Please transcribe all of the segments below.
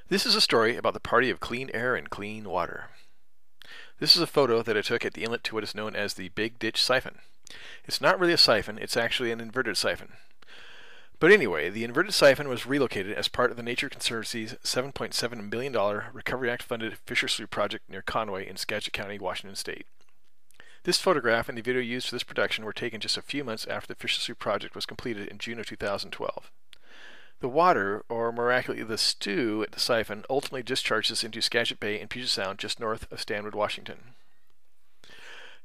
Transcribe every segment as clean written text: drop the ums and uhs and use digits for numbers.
This is a story about the party of clean air and clean water. This is a photo that I took at the inlet to what is known as the Big Ditch Siphon. It's not really a siphon, it's actually an inverted siphon. But anyway, the inverted siphon was relocated as part of the Nature Conservancy's $7.7 million Recovery Act funded Fisher Slough project near Conway in Skagit County, Washington State. This photograph and the video used for this production were taken just a few months after the Fisher Slough project was completed in June of 2012. The water, or more accurately the stew at the siphon, ultimately discharges into Skagit Bay in Puget Sound just north of Stanwood, Washington.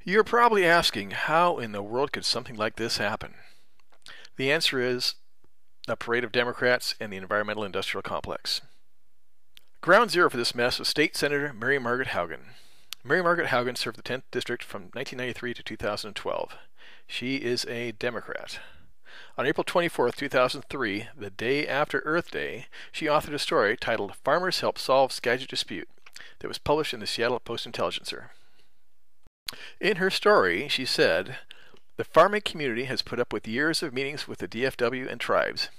You're probably asking, how in the world could something like this happen? The answer is a parade of Democrats and the environmental industrial complex. Ground zero for this mess was State Senator Mary Margaret Haugen. Mary Margaret Haugen served the 10th District from 1993 to 2012. She is a Democrat. On April 24, 2003, the day after Earth Day, she authored a story titled Farmers Help Solve Skagit Dispute that was published in the Seattle Post-Intelligencer. In her story, she said, "The farming community has put up with years of meetings with the DFW and tribes.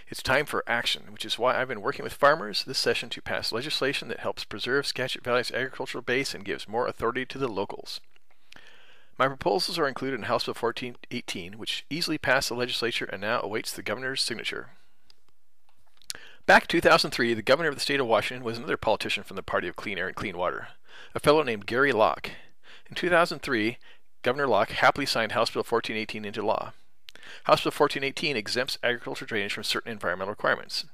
It's time for action, which is why I've been working with farmers this session to pass legislation that helps preserve Skagit Valley's agricultural base and gives more authority to the locals. My proposals are included in House Bill 1418, which easily passed the legislature and now awaits the governor's signature." Back in 2003, the governor of the state of Washington was another politician from the party of clean air and clean water, a fellow named Gary Locke. In 2003, Governor Locke happily signed House Bill 1418 into law. House Bill 1418 exempts agricultural drainage from certain environmental requirements.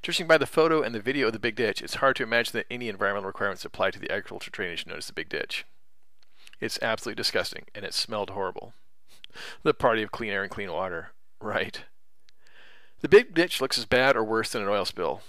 Judging by the photo and the video of the Big Ditch, it's hard to imagine that any environmental requirements apply to the agricultural drainage known as the Big Ditch. It's absolutely disgusting, and it smelled horrible. The party of clean air and clean water. Right. The Big Ditch looks as bad or worse than an oil spill.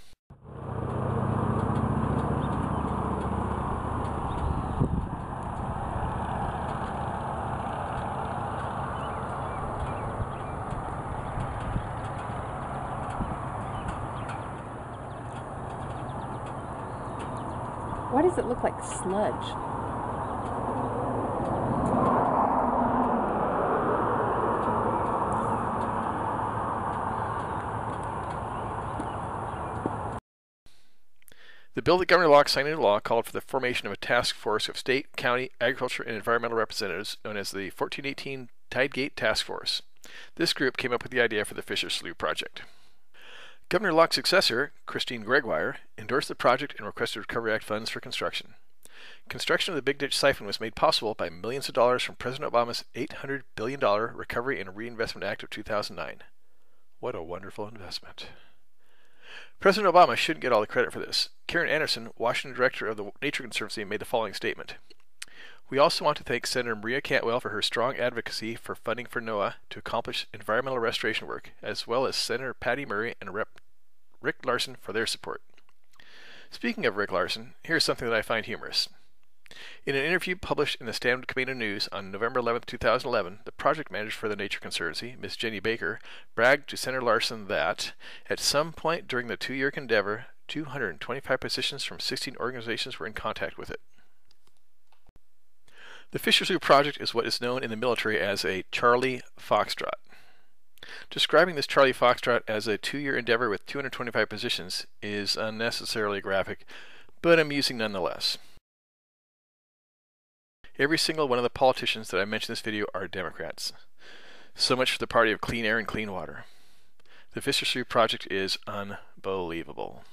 Why does it look like sludge? The bill that Governor Locke signed into law called for the formation of a task force of state, county, agriculture, and environmental representatives known as the 1418 Tidegate Task Force. This group came up with the idea for the Fisher Slough project. Governor Locke's successor, Christine Gregoire, endorsed the project and requested Recovery Act funds for construction. Construction of the Big Ditch Siphon was made possible by millions of dollars from President Obama's $800 billion Recovery and Reinvestment Act of 2009. What a wonderful investment. President Obama shouldn't get all the credit for this. Karen Anderson, Washington director of the Nature Conservancy, made the following statement. "We also want to thank Senator Maria Cantwell for her strong advocacy for funding for NOAA to accomplish environmental restoration work, as well as Senator Patty Murray and Rep. Rick Larson for their support." Speaking of Rick Larson, here's something that I find humorous. In an interview published in the Stanwood Command News on November 11, 2011, the project manager for the Nature Conservancy, Ms. Jenny Baker, bragged to Senator Larson that, at some point during the two-year endeavor, 225 positions from 16 organizations were in contact with it. The Fisher Slough project is what is known in the military as a Charlie Foxtrot. Describing this Charlie Foxtrot as a two-year endeavor with 225 positions is unnecessarily graphic, but amusing nonetheless. Every single one of the politicians that I mentioned in this video are Democrats. So much for the party of clean air and clean water. The Fisher Slough project is unbelievable.